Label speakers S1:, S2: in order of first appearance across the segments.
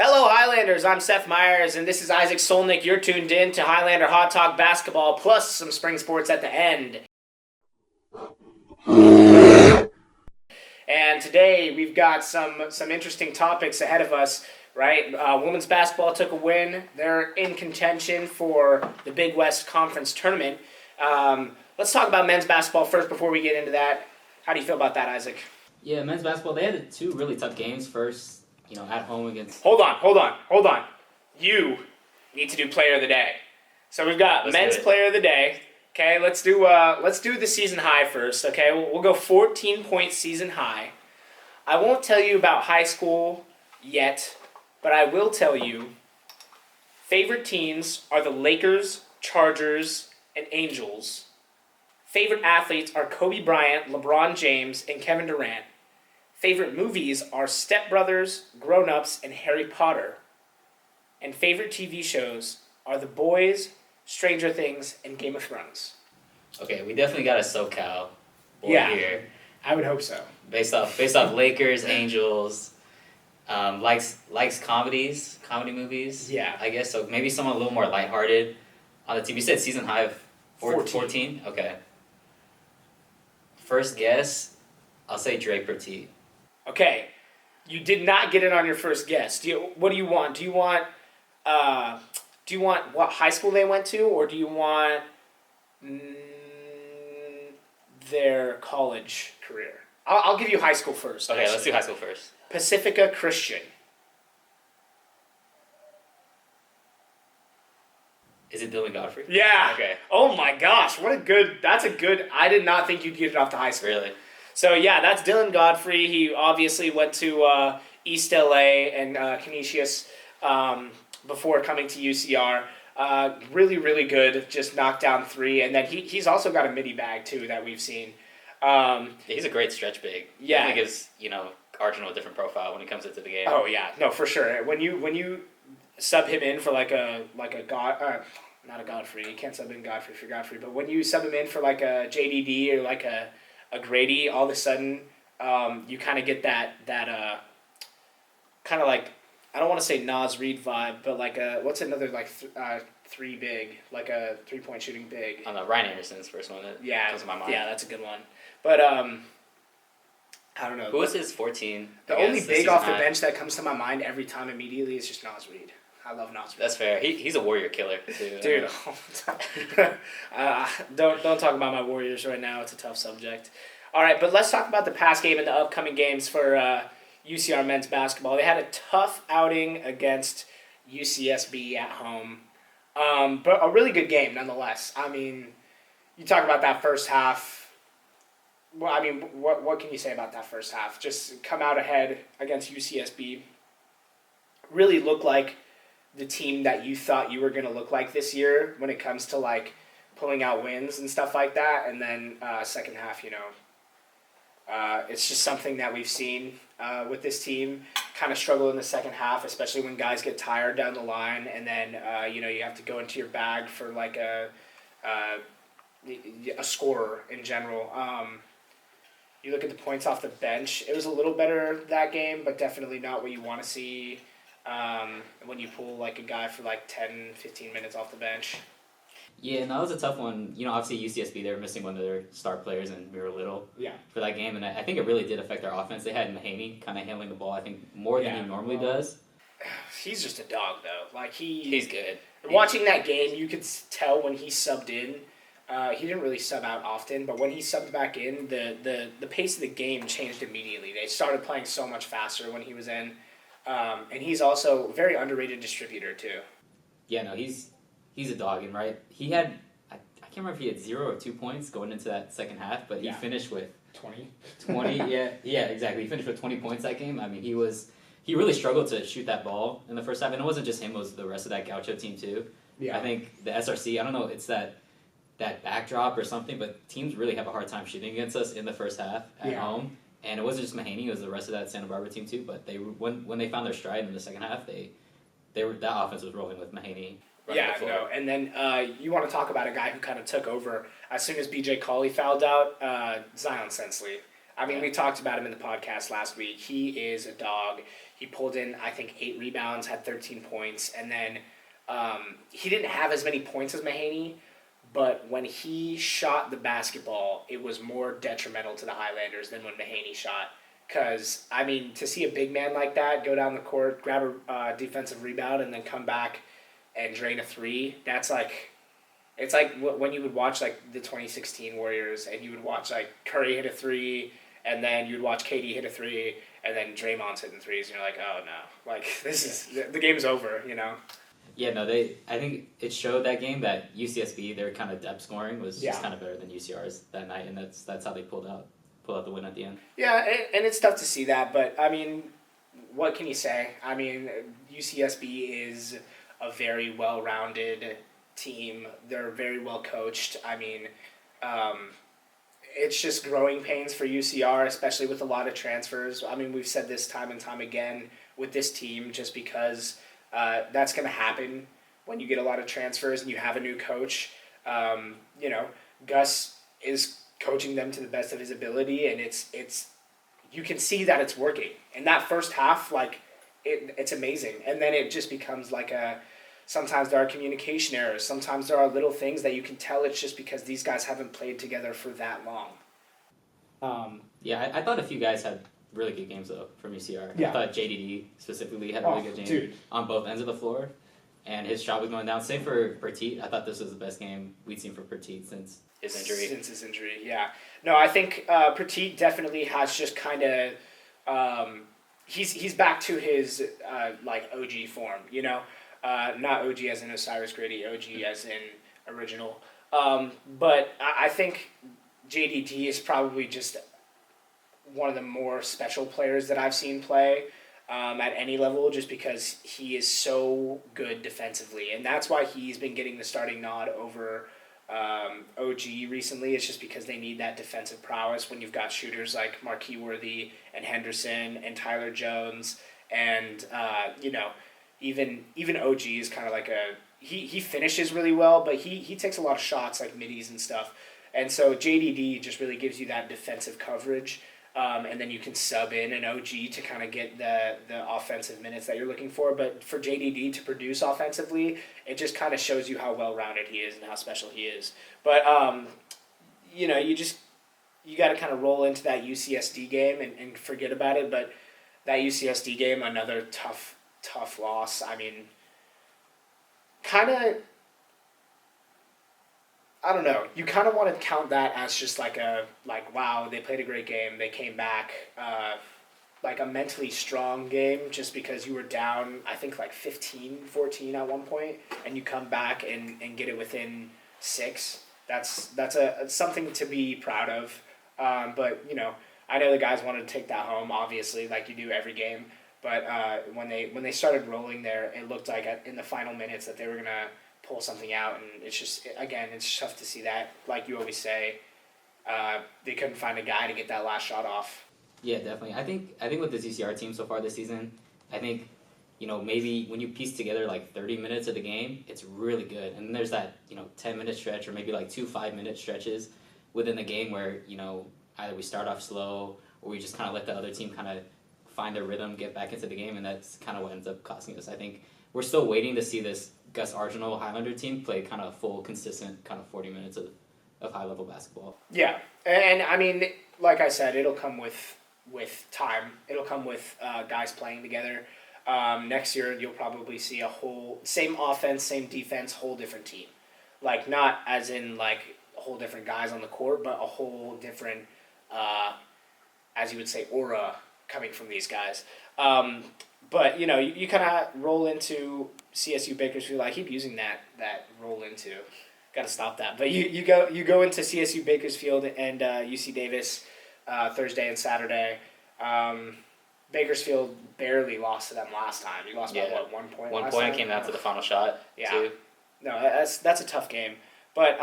S1: Hello, Highlanders. I'm Seth Myers, and this is Isaac Solnick. You're tuned in to Highlander Hot Talk Basketball, plus some spring sports at the end. And today we've got some interesting topics ahead of us, right? Women's basketball took a win. They're in contention for the Big West Conference Tournament. Let's talk about men's basketball first before we get into that. How do you feel about that, Isaac?
S2: Yeah, men's basketball, they had two really tough games. First, at home against...
S1: Hold on. You need to do player of the day. So we've got men's player of the day. Okay, let's do the season high first. Okay, we'll go 14-point season high. I won't tell you about high school yet, but I will tell you favorite teams are the Lakers, Chargers, and Angels. Favorite athletes are Kobe Bryant, LeBron James, and Kevin Durant. Favorite movies are Step Brothers, Grown Ups, and Harry Potter. And favorite TV shows are The Boys, Stranger Things, and Game of Thrones.
S2: Okay, we definitely got a SoCal boy here.
S1: I would hope so.
S2: Based off Lakers, Angels, likes comedy movies.
S1: Yeah.
S2: I guess, so maybe someone a little more lighthearted on the team. You said season high of 14? Okay. First guess, I'll say Draper T.
S1: Okay, you did not get it on your first guess. What do you want? Do you want what high school they went to, or do you want their college career? I'll give you high school first.
S2: Okay, let's do high school first.
S1: Pacifica Christian.
S2: Is it Dylan Godfrey?
S1: Yeah.
S2: Okay.
S1: Oh my gosh, that's a good, I did not think you'd get it off to high school.
S2: Really?
S1: So yeah, that's Dylan Godfrey. He obviously went to East LA and Canisius before coming to UCR. Really, really good. Just knocked down three, and then he's also got a midi bag too that we've seen.
S2: He's a great stretch big.
S1: Yeah,
S2: definitely gives Arjun a different profile when he comes into the game.
S1: Oh yeah, no, for sure. When you sub him in for like a not a Godfrey, you can't sub in Godfrey for Godfrey, but when you sub him in for like a JDD or like a Grady, all of a sudden, you kind of get that kind of like, I don't want to say Nas Reed vibe, but like what's another like three big, like a 3-point shooting big?
S2: On the Ryan Anderson's first one that comes to my mind.
S1: Yeah, that's a good one. But I don't know.
S2: Who was his 14?
S1: The only big off the bench that comes to my mind every time immediately is just Nas Reed. I love Nas Reed.
S2: That's fair. He's a Warrior killer too.
S1: Dude, don't talk about my Warriors right now. It's a tough subject. All right, but let's talk about the past game and the upcoming games for UCR men's basketball. They had a tough outing against UCSB at home, but a really good game nonetheless. I mean, you talk about that first half. Well, I mean, what can you say about that first half? Just come out ahead against UCSB. Really looked like the team that you thought you were going to look like this year when it comes to like pulling out wins and stuff like that. And then second half, it's just something that we've seen with this team kind of struggle in the second half, especially when guys get tired down the line. And then, you have to go into your bag for like a scorer in general. You look at the points off the bench, it was a little better that game, but definitely not what you want to see when you pull like a guy for like 10, 15 minutes off the bench.
S2: Yeah, and that was a tough one. Obviously UCSB, they were missing one of their star players in Mira Little for that game, and I think it really did affect their offense. They had Mahaney kind of handling the ball, I think, more than he normally does.
S1: He's just a dog, though. Like
S2: he's good.
S1: Watching that game, you could tell when he subbed in. He didn't really sub out often, but when he subbed back in, the pace of the game changed immediately. They started playing so much faster when he was in. And he's also a very underrated distributor, too.
S2: Yeah, no, he's a dog, and right? He had, I can't remember if he had 0 or 2 points going into that second half, but he finished with 20, yeah, exactly. He finished with 20 points that game. I mean, he really struggled to shoot that ball in the first half, and it wasn't just him, it was the rest of that Gaucho team, too. Yeah. I think the SRC, I don't know, it's that backdrop or something, but teams really have a hard time shooting against us in the first half at home. And it wasn't just Mahaney; it was the rest of that Santa Barbara team too. But when they found their stride in the second half, that offense was rolling with Mahaney.
S1: Yeah, no. And then you want to talk about a guy who kind of took over as soon as BJ Cawley fouled out Zion Sensley. I mean, we talked about him in the podcast last week. He is a dog. He pulled in, I think, 8 rebounds, had 13 points, and then he didn't have as many points as Mahaney, but when he shot the basketball, it was more detrimental to the Highlanders than when Mahaney shot. Because, I mean, to see a big man like that go down the court, grab a defensive rebound, and then come back and drain a 3, that's like... It's like when you would watch like the 2016 Warriors and you would watch like Curry hit a 3 and then you'd watch KD hit a 3 and then Draymond's hitting threes and you're like, oh no, like the game's over, you know?
S2: Yeah, no, I think it showed that game that UCSB, their kind of depth scoring was just kind of better than UCR's that night, and that's how they pulled out the win at the end.
S1: Yeah, and it's tough to see that, but I mean, what can you say? I mean, UCSB is a very well-rounded team. They're very well coached. I mean, it's just growing pains for UCR, especially with a lot of transfers. I mean, we've said this time and time again with this team, just because that's going to happen when you get a lot of transfers and you have a new coach. You know, Gus is coaching them to the best of his ability, and it's you can see that it's working. In that first half, like it's amazing, and then it just becomes like sometimes there are communication errors. Sometimes there are little things that you can tell it's just because these guys haven't played together for that long.
S2: Yeah, I thought a few guys had really good games, though, from UCR.
S1: Yeah.
S2: I thought JDD specifically had a really good game on both ends of the floor, and his shot was going down. Same for Petit. I thought this was the best game we'd seen for Petit since his injury.
S1: Yeah. No, I think Petit definitely has just kind of... he's back to his like OG form, you know? Not OG as in Osiris Gritty, OG as in original. But I think JDD is probably just one of the more special players that I've seen play at any level, just because he is so good defensively. And that's why he's been getting the starting nod over OG recently. It's just because they need that defensive prowess when you've got shooters like Marquis Worthy and Henderson and Tyler Jones and, you know, even OG is kind of like he finishes really well, but he takes a lot of shots like middies and stuff. And so JDD just really gives you that defensive coverage, and then you can sub in an OG to kind of get the offensive minutes that you're looking for. But for JDD to produce offensively, it just kind of shows you how well-rounded he is and how special he is. But, you know, you got to kind of roll into that UCSD game and forget about it. But that UCSD game, another tough loss. I mean, kind of, I don't know. You kind of want to count that as just like wow, they played a great game. They came back, like a mentally strong game, just because you were down, I think like 15-14 at one point, and you come back and get it within 6. That's something to be proud of. But, you know, I know the guys wanted to take that home, obviously, like you do every game. But when they started rolling there, it looked like in the final minutes that they were going to pull something out. And it's just, again, it's tough to see that. Like you always say, they couldn't find a guy to get that last shot off.
S2: Yeah, definitely. I think with the UCR team so far this season, I think, you know, maybe when you piece together like 30 minutes of the game, it's really good. And then there's that, you know, 10-minute stretch or maybe like 2 5-minute stretches within the game where, you know, either we start off slow or we just kind of let the other team kind of find their rhythm, get back into the game, and that's kind of what ends up costing us. I think we're still waiting to see this Gus Argenal Highlander team play kind of full, consistent, kind of 40 minutes of high-level basketball.
S1: Yeah, and I mean, like I said, it'll come with time. It'll come with guys playing together. Next year, you'll probably see a whole, same offense, same defense, whole different team. Like, not as in, like, a whole different guys on the court, but a whole different, as you would say, aura coming from these guys. But, you know, you kind of roll into CSU Bakersfield. I keep using that roll into. Got to stop that. But you go into CSU Bakersfield and UC Davis Thursday and Saturday. Bakersfield barely lost to them last time. You lost by, what, 1 point?
S2: 1 point, came down to the final shot.
S1: Yeah.
S2: Too.
S1: No, that's a tough game. But,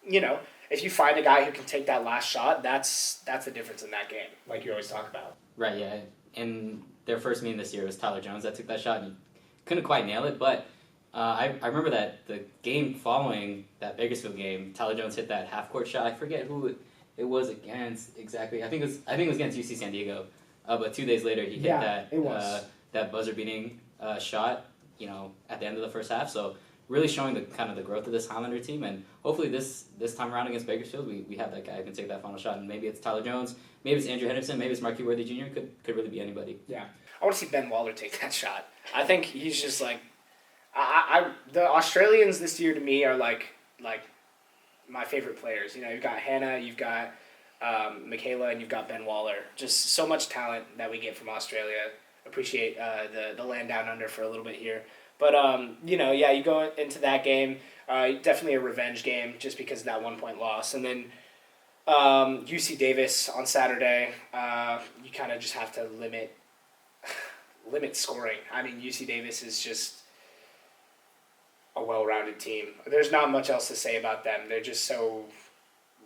S1: you know, if you find a guy who can take that last shot, that's the difference in that game, like you always talk about.
S2: Right, yeah. And their first meeting this year was Tyler Jones that took that shot, and he couldn't quite nail it, but I remember that the game following that Bakersfield game, Tyler Jones hit that half-court shot. I forget who It was against I think it was against UC San Diego. But 2 days later, he hit that buzzer beating shot. At the end of the first half. So really showing the kind of the growth of this Highlander team, and hopefully this time around against Bakersfield, we have that guy who can take that final shot. And maybe it's Tyler Jones, maybe it's Andrew Henderson, maybe it's Marquis Worthy Jr. Could really be anybody.
S1: Yeah, I want to see Ben Waller take that shot. I think he's just like, the Australians this year to me are like my favorite players. You've got Hannah, you've got Michaela, and you've got Ben Waller. Just so much talent that we get from Australia. Appreciate the land down under for a little bit here. But, you go into that game, definitely a revenge game just because of that 1 point loss. And then UC Davis on Saturday, you kind of just have to limit scoring. I mean, UC Davis is just a well-rounded team. There's not much else to say about them. They're just so...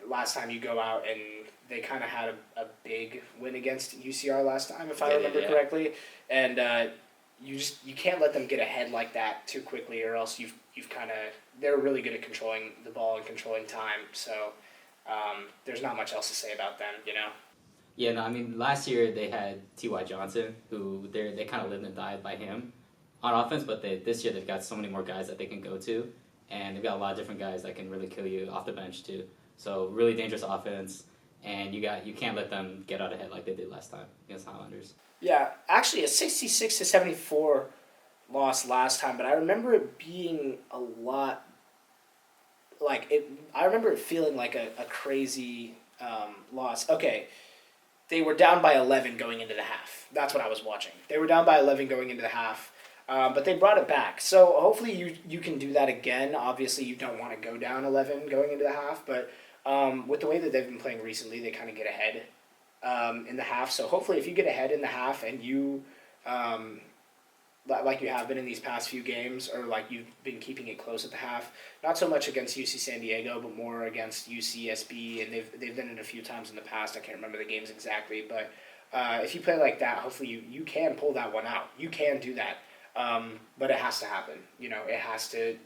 S1: Last time you go out and they kind of had a big win against UCR last time, if I remember correctly. And you can't let them get ahead like that too quickly, or else you've kind of... They're really good at controlling the ball and controlling time. So there's not much else to say about them,
S2: Yeah, no, I mean, last year they had T.Y. Johnson, who they kind of lived and died by him on offense, but this year they've got so many more guys that they can go to, and they've got a lot of different guys that can really kill you off the bench too. So really dangerous offense, and you can't let them get out ahead like they did last time against Highlanders.
S1: Yeah, actually a 66-74 loss last time, but I remember it being a lot like it. I remember it feeling like a crazy loss. Okay, they were down by 11 going into the half. That's what I was watching. They were down by 11 going into the half, but they brought it back. So hopefully you can do that again. Obviously, you don't want to go down 11 going into the half, but with the way that they've been playing recently, they kind of get ahead in the half. So hopefully if you get ahead in the half and you, like you have been in these past few games, or like you've been keeping it close at the half, not so much against UC San Diego, but more against UCSB, and they've done it a few times in the past. I can't remember the games exactly, but if you play like that, hopefully you can pull that one out. You can do that, but it has to happen. It has to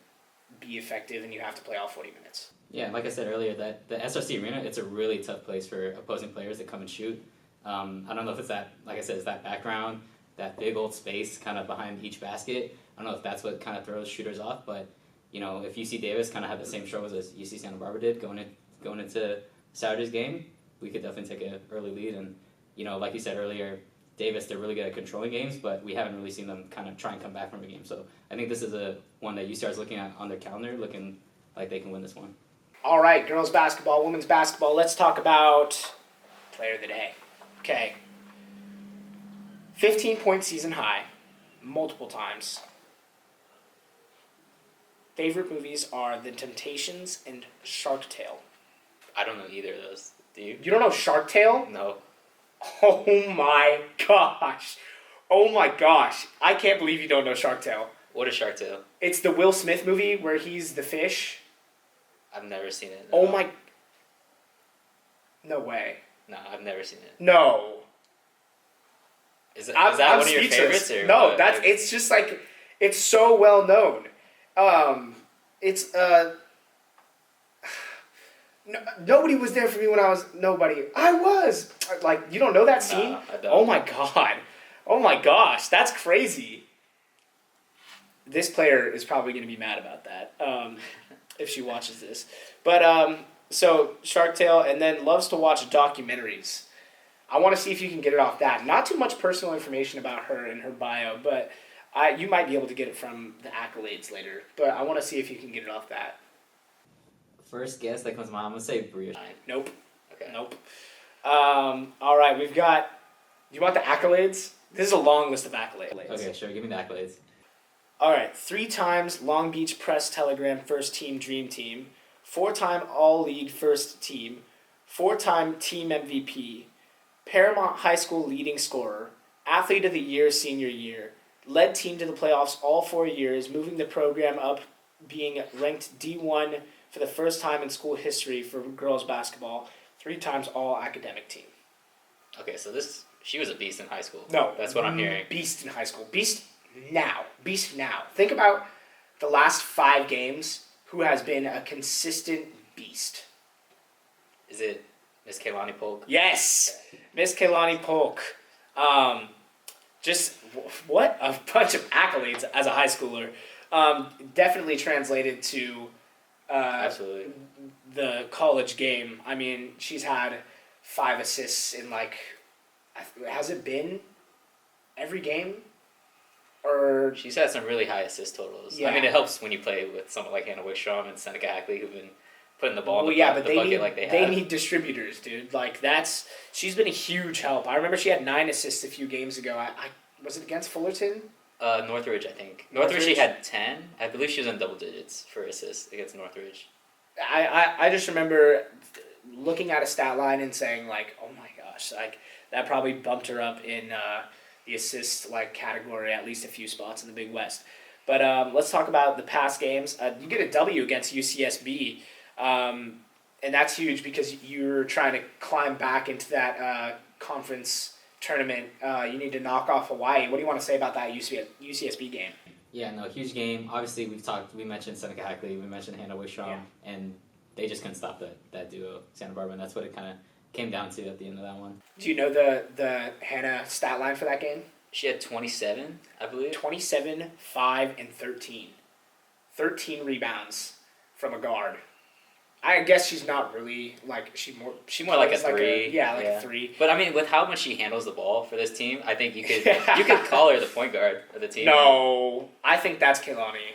S1: be effective, and you have to play all 40 minutes.
S2: Yeah, like I said earlier, that the SRC Arena, it's a really tough place for opposing players to come and shoot. I don't know if it's that, like I said, it's that background, that big old space kind of behind each basket. I don't know if that's what kind of throws shooters off, but if UC Davis kind of had the same struggles as UC Santa Barbara did going into Saturday's game, we could definitely take an early lead. And like you said earlier, Davis, they're really good at controlling games, but we haven't really seen them kind of try and come back from a game. So I think this is one that UCR is looking at on their calendar, looking like they can win this one.
S1: All right, girls basketball, women's basketball. Let's talk about player of the day. Okay. 15-point season high, multiple times. Favorite movies are The Temptations and Shark Tale.
S2: I don't know either of those. Do you?
S1: You don't know Shark Tale?
S2: No.
S1: Oh my gosh. Oh my gosh. I can't believe you don't know Shark Tale.
S2: What is Shark Tale?
S1: It's the Will Smith movie where he's the fish.
S2: I've never seen it. No.
S1: Oh my... No way.
S2: No, I've never seen it.
S1: No.
S2: Is that one of your favorites? Or
S1: no,
S2: what?
S1: It's just like, it's so well known. It's, no, nobody was there for me when I was, nobody. I was! Like, you don't know that scene?
S2: No, I don't.
S1: Oh my god. Oh my gosh, that's crazy. This player is probably going to be mad about that, if she watches this. But, so, Shark Tale, and then loves to watch documentaries. I want to see if you can get it off that. Not too much personal information about her in her bio, but you might be able to get it from the accolades later. But I want to see if you can get it off that.
S2: First guess that comes to mind, I'm going to say Brioche.
S1: Nope.
S2: Okay.
S1: Nope. All right, we've got... Do you want the accolades? This is a long list of accolades.
S2: Okay, sure. Give me the accolades.
S1: All right. 3 times Long Beach Press Telegram First Team Dream Team. 4-time All-League First Team. 4-time Team MVP. Paramount High School leading scorer. Athlete of the Year senior year. Led team to the playoffs all 4 years, moving the program up, being ranked D1 for the first time in school history for girls basketball. 3 times All-Academic Team.
S2: Okay, so she was a beast in high school.
S1: No.
S2: That's what I'm hearing.
S1: Beast in high school. Beast now. Beast now. Think about the last 5 games, who has been a consistent beast.
S2: Is it Miss Kaylani Polk.
S1: Yes, Miss Kaylani Polk. Just what a bunch of accolades as a high schooler. Definitely translated to
S2: Absolutely.
S1: the college game. I mean, she's had 5 assists in has it been every game? Or
S2: she's had some really high assist totals.
S1: Yeah.
S2: I mean, it helps when you play with someone like Hannah Wickstrom and Seneca Hackley who've been putting the ball in the bucket like they have.
S1: They need distributors, dude. She's been a huge help. I remember she had 9 assists a few games ago. I was it against Fullerton?
S2: Northridge, I think. Northridge, she had 10. I believe she was in double digits for assists against Northridge.
S1: I just remember looking at a stat line and saying oh my gosh, that probably bumped her up in the assist category at least a few spots in the Big West. But let's talk about the past games. You get a W against UCSB, and that's huge because you're trying to climb back into that conference tournament. You need to knock off Hawaii. What do you want to say about that UCSB game?
S2: Yeah, no, huge game. Obviously, we mentioned Seneca Hackley, we mentioned Hannah Wickstrom, and they just couldn't stop that duo, Santa Barbara, and that's what it kind of came down to at the end of that one.
S1: Do you know the Hannah stat line for that game?
S2: She had 27, I believe.
S1: 27, 5, and 13. 13 rebounds from a guard. I guess she's not really she's
S2: more like a 3.
S1: A 3.
S2: But I mean, with how much she handles the ball for this team, I think you could call her the point guard of the team.
S1: No, I think that's Kaylani.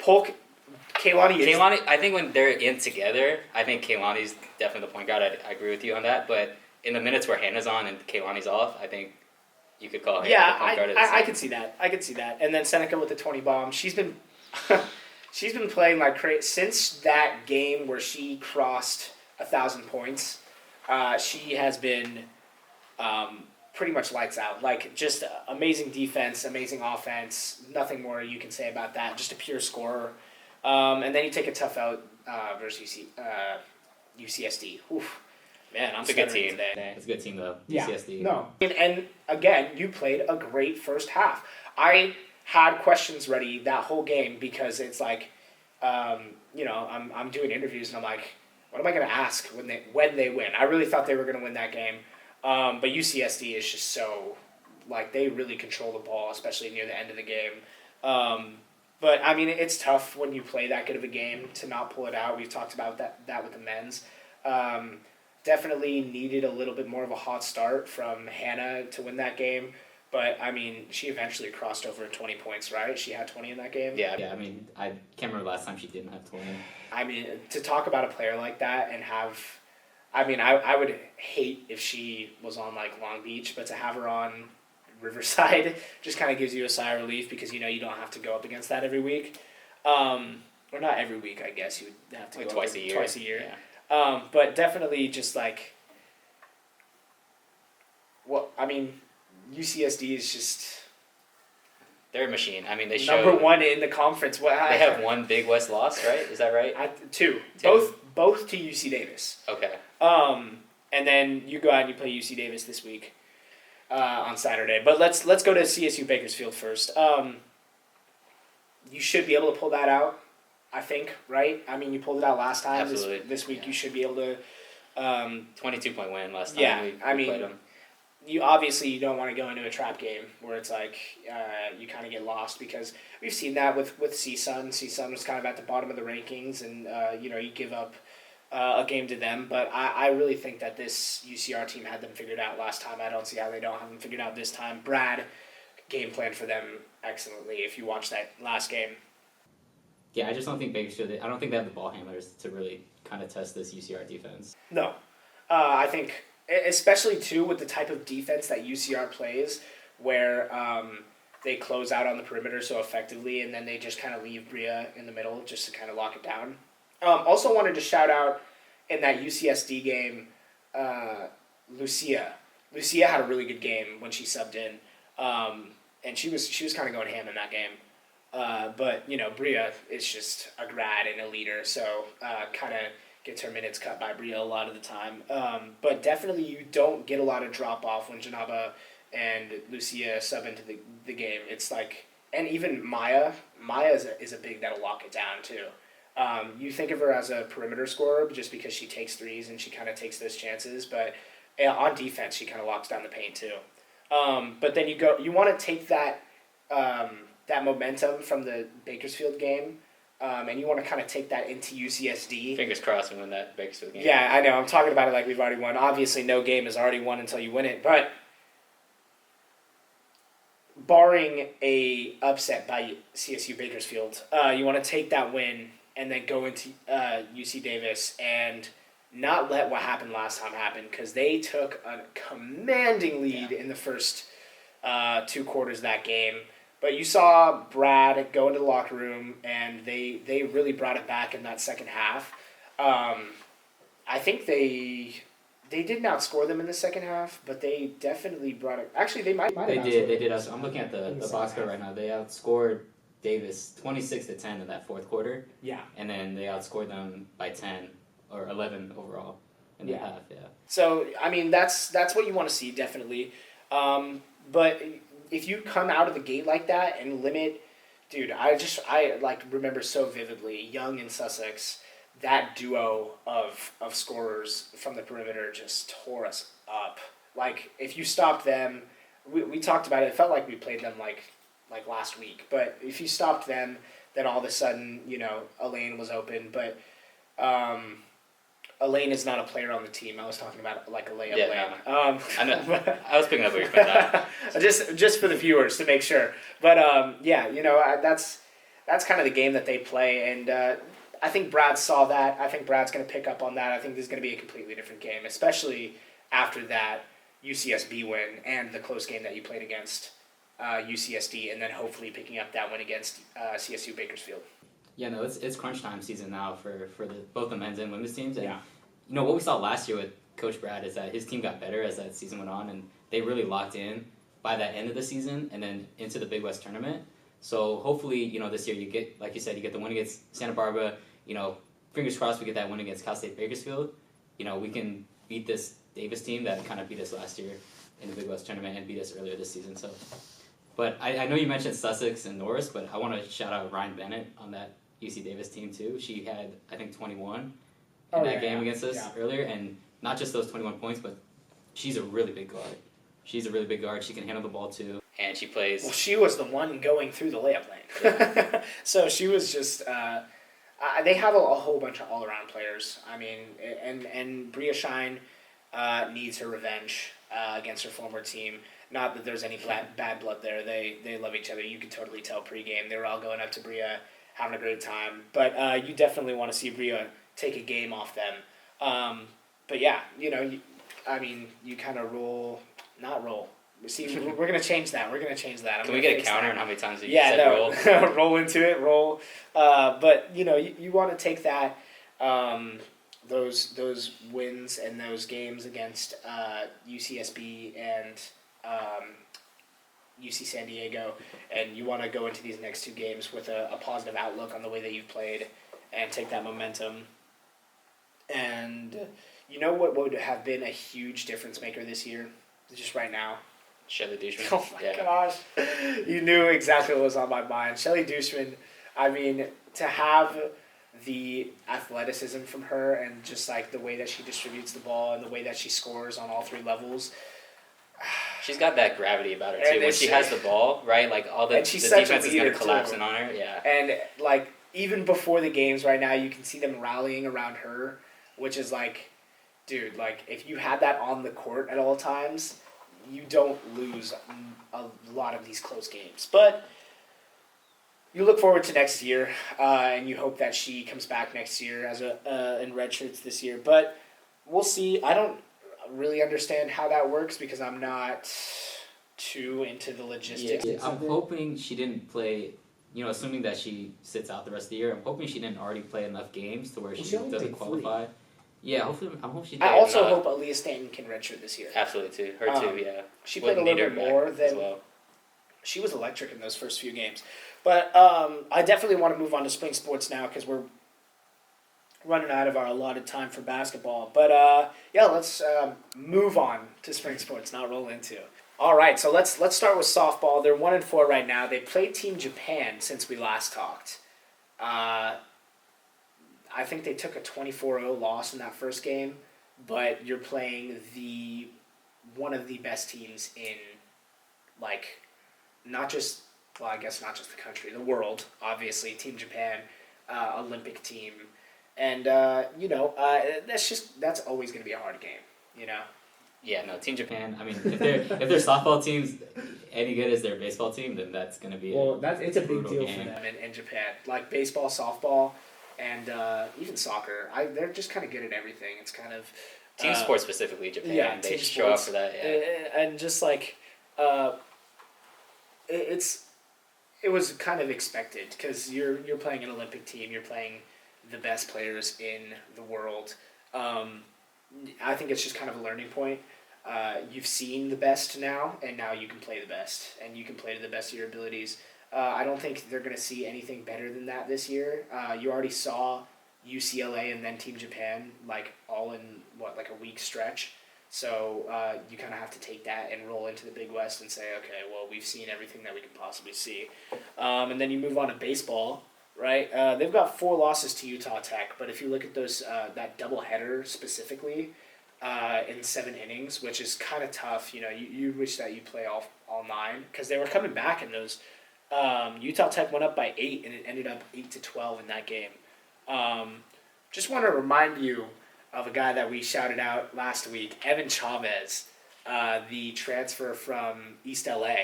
S1: Kaylani.
S2: I think when they're in together, I think Kaylani's definitely the point guard. I agree with you on that. But in the minutes where Hannah's on and Kaylani's off, I think you could call her the point guard of the team.
S1: I could see that. I could see that. And then Seneca with the 20 bomb. She's been playing like crazy since that game where she crossed 1,000 points. She has been pretty much lights out. Just amazing defense, amazing offense. Nothing more you can say about that. Just a pure scorer. And then you take a tough out versus UCSD. Oof. Man, I'm
S2: it's a good
S1: stuttering
S2: team.
S1: today.
S2: It's a good team though.
S1: Yeah.
S2: UCSD.
S1: No. And again, you played a great first half. I had questions ready that whole game because it's I'm doing interviews and I'm like, what am I going to ask when they win? I really thought they were going to win that game. But UCSD is just so they really control the ball, especially near the end of the game. But I mean, it's tough when you play that good of a game to not pull it out. We've talked about that with the men's. Definitely needed a little bit more of a hot start from Hannah to win that game. But, I mean, she eventually crossed over 20 points, right? She had 20 in that game?
S2: Yeah, I mean, I can't remember last time she didn't have 20.
S1: I mean, to talk about a player like that and have... I mean, I would hate if she was on, Long Beach, but to have her on Riverside just kind of gives you a sigh of relief because, you don't have to go up against that every week. Or not every week, I guess. You would have to go
S2: twice a year.
S1: Twice a year.
S2: Yeah.
S1: But definitely just UCSD is just...
S2: They're a machine. I mean, they
S1: number one in the conference.
S2: They have one Big West loss, right? Is that right?
S1: Two. Both to UC Davis.
S2: Okay.
S1: And then you go out and you play UC Davis this week on Saturday. But let's go to CSU Bakersfield first. You should be able to pull that out, I think, right? I mean, you pulled it out last time.
S2: Absolutely.
S1: This week you should be able to...
S2: 22-point win last time we played them.
S1: You obviously don't want to go into a trap game where it's you kind of get lost because we've seen that with CSUN. CSUN was kind of at the bottom of the rankings and, you give up a game to them. But I really think that this UCR team had them figured out last time. I don't see how they don't have them figured out this time. Brad game planned for them excellently if you watch that last game.
S2: Yeah, I just don't think Bakersfield, I don't think they have the ball handlers to really kind of test this UCR defense.
S1: No. I think... especially, too, with the type of defense that UCR plays, where they close out on the perimeter so effectively, and then they just kind of leave Bria in the middle just to kind of lock it down. Also wanted to shout out in that UCSD game, Lucia. Lucia had a really good game when she subbed in, and she was kind of going ham in that game. But, Bria is just a grad and a leader, so kind of... gets her minutes cut by Bria a lot of the time. But definitely you don't get a lot of drop-off when Janaba and Lucia sub into the game. It's and even Maya is a big that'll lock it down too. You think of her as a perimeter scorer just because she takes threes and she kind of takes those chances, but on defense she kind of locks down the paint too. But then you want to take that that momentum from the Bakersfield game, and you want to kind of take that into UCSD.
S2: Fingers crossed we win that Bakersfield game.
S1: Yeah, I know. I'm talking about it like we've already won. Obviously, no game is already won until you win it, but barring a upset by CSU Bakersfield, you want to take that win and then go into UC Davis and not let what happened last time happen, because they took a commanding lead in the first 2 quarters of that game. But you saw Brad go into the locker room, and they really brought it back in that second half. I think they didn't outscore them in the second half, but they definitely brought it. Actually, they might.
S2: They did. I'm looking at the box score right now. They outscored Davis 26-10 in that fourth quarter.
S1: Yeah.
S2: And then they outscored them by 10 or 11 overall in the half. Yeah.
S1: So I mean that's what you want to see, definitely. But if you come out of the gate like that and limit, dude, I like remember so vividly Young and Sussex. That duo of scorers from the perimeter just tore us up. Like, if you stopped them, we talked about it. It felt like we played them like last week. But if you stopped them, then all of a sudden, a lane was open. But a lane is not a player on the team. I was talking about like a layup lane.
S2: No. I know. I was picking up what you're putting down.
S1: just for the viewers to make sure. But that's kind of the game that they play, and I think Brad saw that. I think Brad's going to pick up on that. I think this is going to be a completely different game, especially after that UCSB win and the close game that you played against UCSD, and then hopefully picking up that win against CSU Bakersfield.
S2: Yeah, no, it's crunch time season now for both the men's and women's teams. And, what we saw last year with Coach Brad is that his team got better as that season went on, and they really locked in by that end of the season and then into the Big West tournament. So hopefully, this year you get, like you said, you get the win against Santa Barbara. Fingers crossed we get that win against Cal State Bakersfield. We can beat this Davis team that kind of beat us last year in the Big West tournament and beat us earlier this season. So, but I know you mentioned Sussex and Norris, but I want to shout out Ryan Bennett on that UC Davis team too. She had, I think, 21 in that game against us earlier, and not just those 21 points, but she's a really big guard. She can handle the ball too, and she plays.
S1: Well, she was the one going through the layup lane. Yeah. So she was just. They have a whole bunch of all-around players. I mean, and Bria Shine needs her revenge against her former team. Not that there's any bad blood there. They love each other. You could totally tell pregame. They were all going up to Bria, having a great time. But you definitely want to see Bria take a game off them. But yeah, you kind of not roll. See, we're going to change that.
S2: Can we get a counter on how many times you said roll?
S1: Roll into it, roll. But, you want to take that, those wins and those games against UCSB and UC San Diego, and you want to go into these next 2 games with a positive outlook on the way that you've played and take that momentum. And what would have been a huge difference maker this year, just right now?
S2: Shelly Dushman.
S1: Oh my gosh. You knew exactly what was on my mind. Shelly Dushman, I mean, to have the athleticism from her and just like the way that she distributes the ball and the way that she scores on all 3 levels.
S2: She's got that gravity about her too. When she has the ball, right? Like all the defense is going to collapse in on her. Yeah.
S1: And like even before the games right now, you can see them rallying around her, which is like, dude, like if you had that on the court at all times, you don't lose a lot of these close games. But you look forward to next year, and you hope that she comes back next year as in red shirts this year. But we'll see. I don't really understand how that works because I'm not too into the logistics.
S2: Yeah, I'm hoping she didn't play, assuming that she sits out the rest of the year, I'm hoping she didn't already play enough games to where she doesn't qualify. 3. Yeah, hopefully. I hope she did.
S1: I also hope Aaliyah Stanton can redshirt this year.
S2: Absolutely, too. Her too, yeah.
S1: She played a little bit more than. Well. She was electric in those first few games. But I definitely want to move on to spring sports now because we're running out of our allotted time for basketball. But let's move on to spring sports, not roll into. All right, so let's start with softball. They're 1-4 right now. They played Team Japan since we last talked. I think they took a 24-0 loss in that first game, but you're playing one of the best teams in, like, not just the country, the world, obviously, Team Japan, Olympic team. And, that's always going to be a hard game, you know?
S2: Yeah, no, Team Japan, I mean, if their softball team's any good as their baseball team, then that's going to be
S1: it's a big deal game for them in Japan. Like baseball, softball, and even soccer. They're just kind of good at everything. It's kind of...
S2: Team sports specifically, Japan.
S1: Yeah,
S2: they
S1: team
S2: show up
S1: sports.
S2: for that, yeah.
S1: And just like... It was kind of expected because you're playing an Olympic team. You're playing the best players in the world. I think it's just kind of a learning point. You've seen the best now, and now you can play the best, and you can play to the best of your abilities. I don't think they're going to see anything better than that this year. You already saw UCLA and then Team Japan, like, all in, a week stretch. So you kind of have to take that and roll into the Big West and say, okay, well, we've seen everything that we can possibly see. And then you move on to baseball, right? They've got 4 losses to Utah Tech, but if you look at those that doubleheader specifically in 7 innings, which is kind of tough, you wish that you play all 9 because they were coming back in those. Utah Tech went up by 8, and it ended up 8-12 in that game. Just want to remind you of a guy that we shouted out last week, Evan Chavez, the transfer from East LA.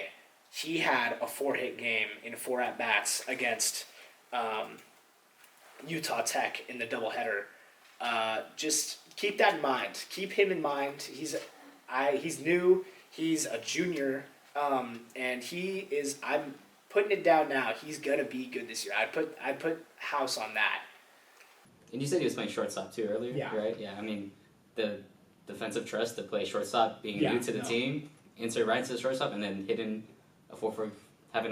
S1: He had a 4-hit game in 4 at-bats against Utah Tech in the doubleheader. Just keep that in mind. Keep him in mind. He's new. He's a junior, and he is. I'm putting it down now. He's gonna be good this year. I put house on that.
S2: And you said he was playing shortstop too earlier, right? Yeah, I mean, the defensive trust to play shortstop, being new to the team, insert right into the shortstop, and then having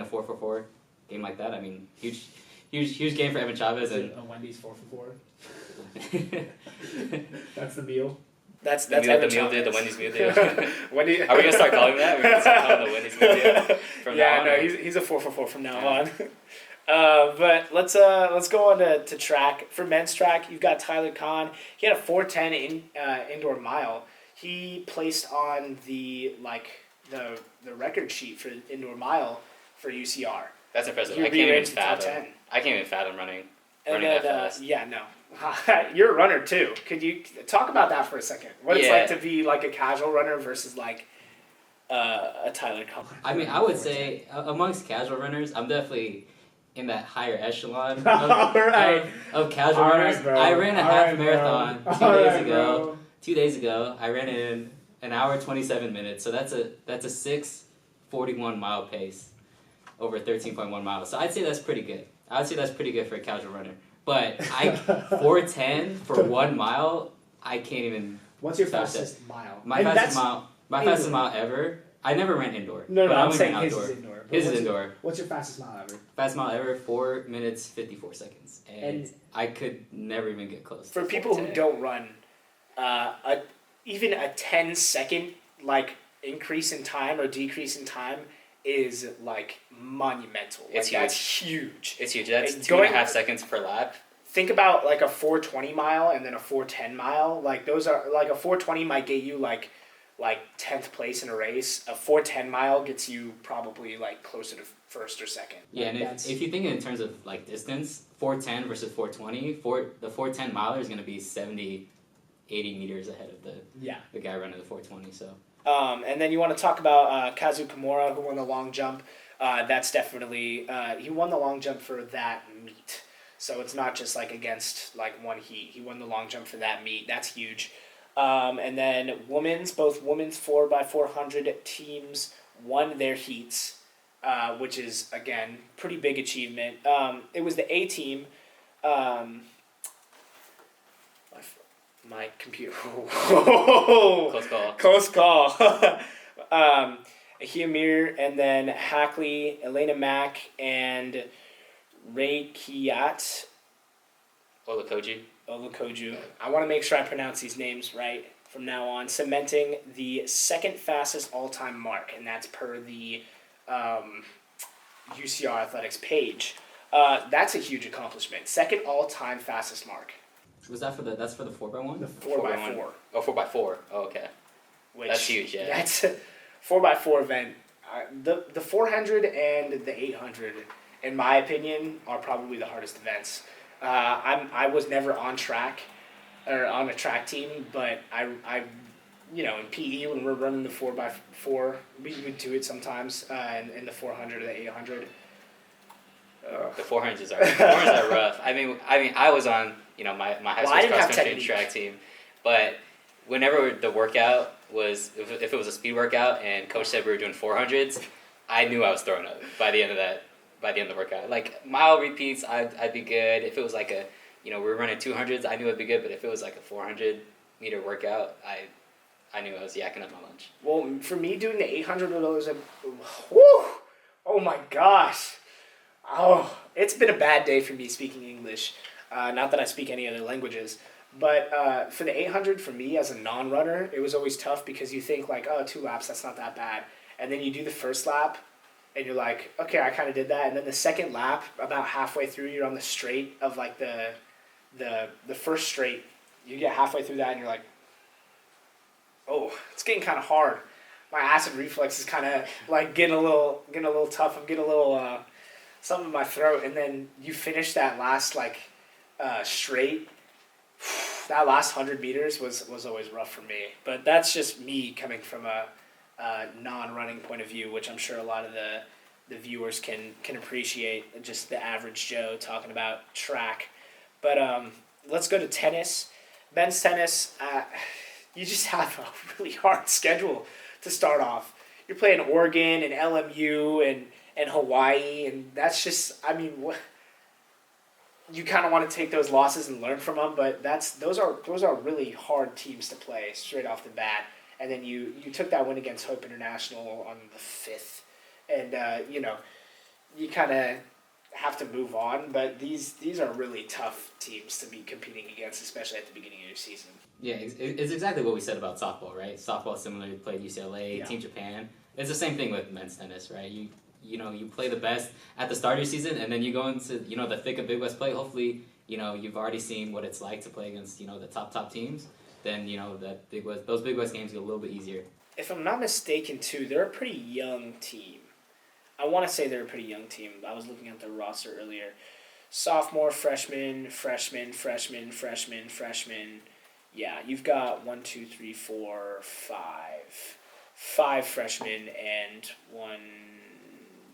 S2: a 4-for-4 game like that. I mean, huge game for Evan Chavez. And
S1: a Wendy's 4-for-4. That's the meal. That's
S2: the meal,
S1: Evan
S2: the meal
S1: Chavez.
S2: deal, the Wendy's meal deal. Are we gonna start calling that? We're gonna start calling the Wendy's meal deal from now on.
S1: Yeah, no, he's a 4-for-4 from now on. But let's go on to track. For men's track, you've got Tyler Kahn. He had a 4:10 indoor mile. He placed on the record sheet for indoor mile for UCR.
S2: That's impressive.
S1: I can't
S2: even fathom running
S1: and
S2: that fast.
S1: Yeah, no. You're a runner too. Could you talk about that for a second? What it's like to be like a casual runner versus like a Tyler Kahn?
S2: I mean, I would say amongst casual runners, I'm definitely in that higher echelon of casual runners.
S1: Bro.
S2: I ran a half marathon 2 days ago. I ran in an hour 27 minutes. So that's a 6:41 mile pace over 13.1 miles. So I'd say that's pretty good. I would say that's pretty good for a casual runner. But 4:10 for 1 mile, I can't even.
S1: What's your fastest mile?
S2: My fastest mile ever. I never ran indoor.
S1: No, I'm saying his is indoor.
S2: His is indoor.
S1: What's your fastest mile ever?
S2: Fastest mile ever, 4 minutes 54 seconds, and I could never even get close.
S1: For people who don't run, even a 10-second increase in time or decrease in time is monumental.
S2: It's huge.
S1: That's huge.
S2: It's huge. That's 2.5 seconds per lap.
S1: Think about a 4:20 mile and then a 4:10 mile. Those are a 4:20 might get you 10th place in a race. A 4:10 mile gets you probably closer to first or second.
S2: Yeah, and if you think in terms of distance, 4:10 versus 4:20, the 4:10 miler is going to be 70, 80 meters ahead of the guy running the 4:20. So.
S1: And then you want to talk about Kazu Kimura, who won the long jump. That's definitely he won the long jump for that meet. So it's not just against one heat. He won the long jump for that meet. That's huge. And then both women's 4x400 teams won their heats, which is, again, pretty big achievement. It was the A team. My computer. Close call. Ahia and then Hackley, Elena Mack, and Ray Kiat. Olakoju. I want to make sure I pronounce these names right from now on. Cementing the second fastest all-time mark, and that's per the UCR Athletics page. That's a huge accomplishment. Second all-time fastest mark
S2: Was that for the 4x1?
S1: The 4x4.
S2: Oh, 4x4. Oh, okay. That's huge, yeah.
S1: That's a 4x4 event. The 400 and the 800, in my opinion, are probably the hardest events. I was never on track or on a track team, but I in PE when we're running the 4x4, we would do it sometimes in the 400 or the 800.
S2: The 400s are rough. I mean, I was on my high school cross country track team, but whenever the workout was, if it was a speed workout and coach said we were doing 400s, I knew I was throwing up by the end of the workout. Like mile repeats, I'd be good. If it was like we were running 200s, I knew I'd be good. But if it was like a 400-meter workout, I knew I was yakking up my lunch.
S1: Well, for me, doing the 800 was oh my gosh. Oh, it's been a bad day for me speaking English. Not that I speak any other languages. But for the 800, for me as a non-runner, it was always tough because you think like, 2 laps, that's not that bad. And then you do the first lap, and you're like, okay, I kind of did that. And then the second lap, about halfway through, you're on the straight of like the first straight. You get halfway through that, and you're like, oh, it's getting kind of hard. My acid reflux is kind of like getting a little tough. I'm getting a little something in my throat. And then you finish that last straight. That last 100 meters was always rough for me. But that's just me coming from a non-running point of view, which I'm sure a lot of the viewers can appreciate, just the average Joe talking about track. But let's go to tennis. Men's tennis, you just have a really hard schedule to start off. You're playing Oregon and LMU and Hawaii, and that's just, you kind of want to take those losses and learn from them, but those are really hard teams to play straight off the bat. And then you took that win against Hope International on the 5th, and you kind of have to move on. But these are really tough teams to be competing against, especially at the beginning of your season.
S2: Yeah, it's exactly what we said about softball, right? Softball similarly played UCLA, Team Japan. It's the same thing with men's tennis, right? You play the best at the start of your season, and then you go into the thick of Big West play. Hopefully, you've already seen what it's like to play against the top teams. Then those Big West games get a little bit easier.
S1: If I'm not mistaken, too, they're a pretty young team. I want to say they're a pretty young team. I was looking at their roster earlier. Sophomore, freshman. Yeah, you've got 1, 2, 3, 4, 5 freshmen and 1,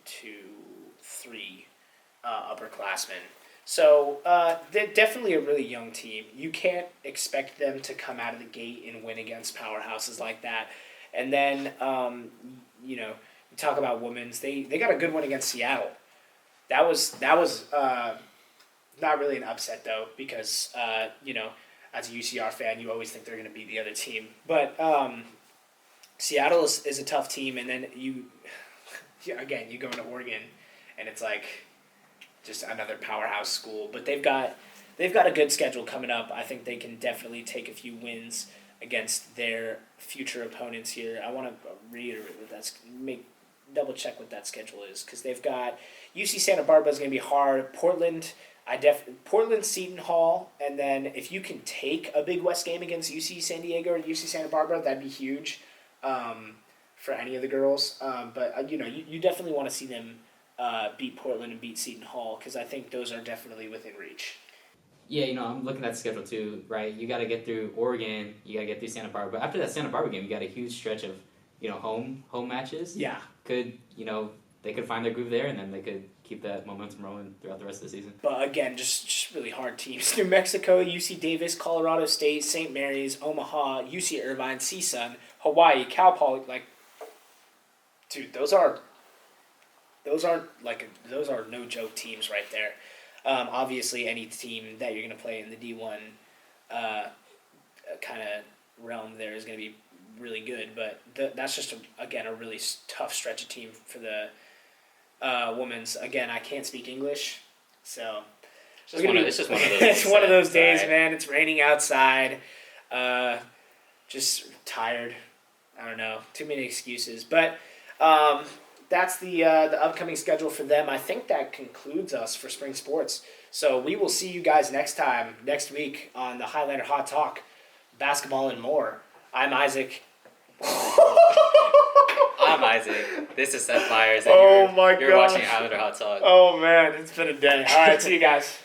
S1: 2, 3 upperclassmen. So they're definitely a really young team. You can't expect them to come out of the gate and win against powerhouses like that. And then, you talk about women's. They got a good one against Seattle. That was not really an upset, though, because, as a UCR fan, you always think they're going to beat the other team. But Seattle is a tough team, and then you go into Oregon, and it's like just another powerhouse school. But they've got a good schedule coming up. I think they can definitely take a few wins against their future opponents here. I want to reiterate that double check what that schedule is, because they've got UC Santa Barbara is going to be hard. Portland, Seton Hall, and then if you can take a Big West game against UC San Diego or UC Santa Barbara, that'd be huge for any of the girls. But you definitely want to see them beat Portland and beat Seton Hall, because I think those are definitely within reach.
S2: Yeah, I'm looking at the schedule too, right? You got to get through Oregon, you got to get through Santa Barbara. But after that Santa Barbara game, you got a huge stretch of home matches.
S1: Yeah.
S2: They could find their groove there, and then they could keep that momentum rolling throughout the rest of the season.
S1: But again, just really hard teams. New Mexico, UC Davis, Colorado State, St. Mary's, Omaha, UC Irvine, CSUN, Hawaii, Cal Poly. Dude, those are no joke teams right there. Obviously, any team that you're going to play in the D1 kind of realm there is going to be really good, but that's just a really tough stretch of team for the women's. Again, I can't speak English, so
S2: it's just one of those.
S1: It's one of those days, man. It's raining outside. Just tired. I don't know. Too many excuses, but that's the upcoming schedule for them. I think that concludes us for spring sports. So we will see you guys next week on the Highlander Hot Talk Basketball and More. I'm Isaac.
S2: I'm Isaac. This is Seth Myers. And you're watching Highlander Hot Talk.
S1: Oh man, it's been a day. All right, see you guys.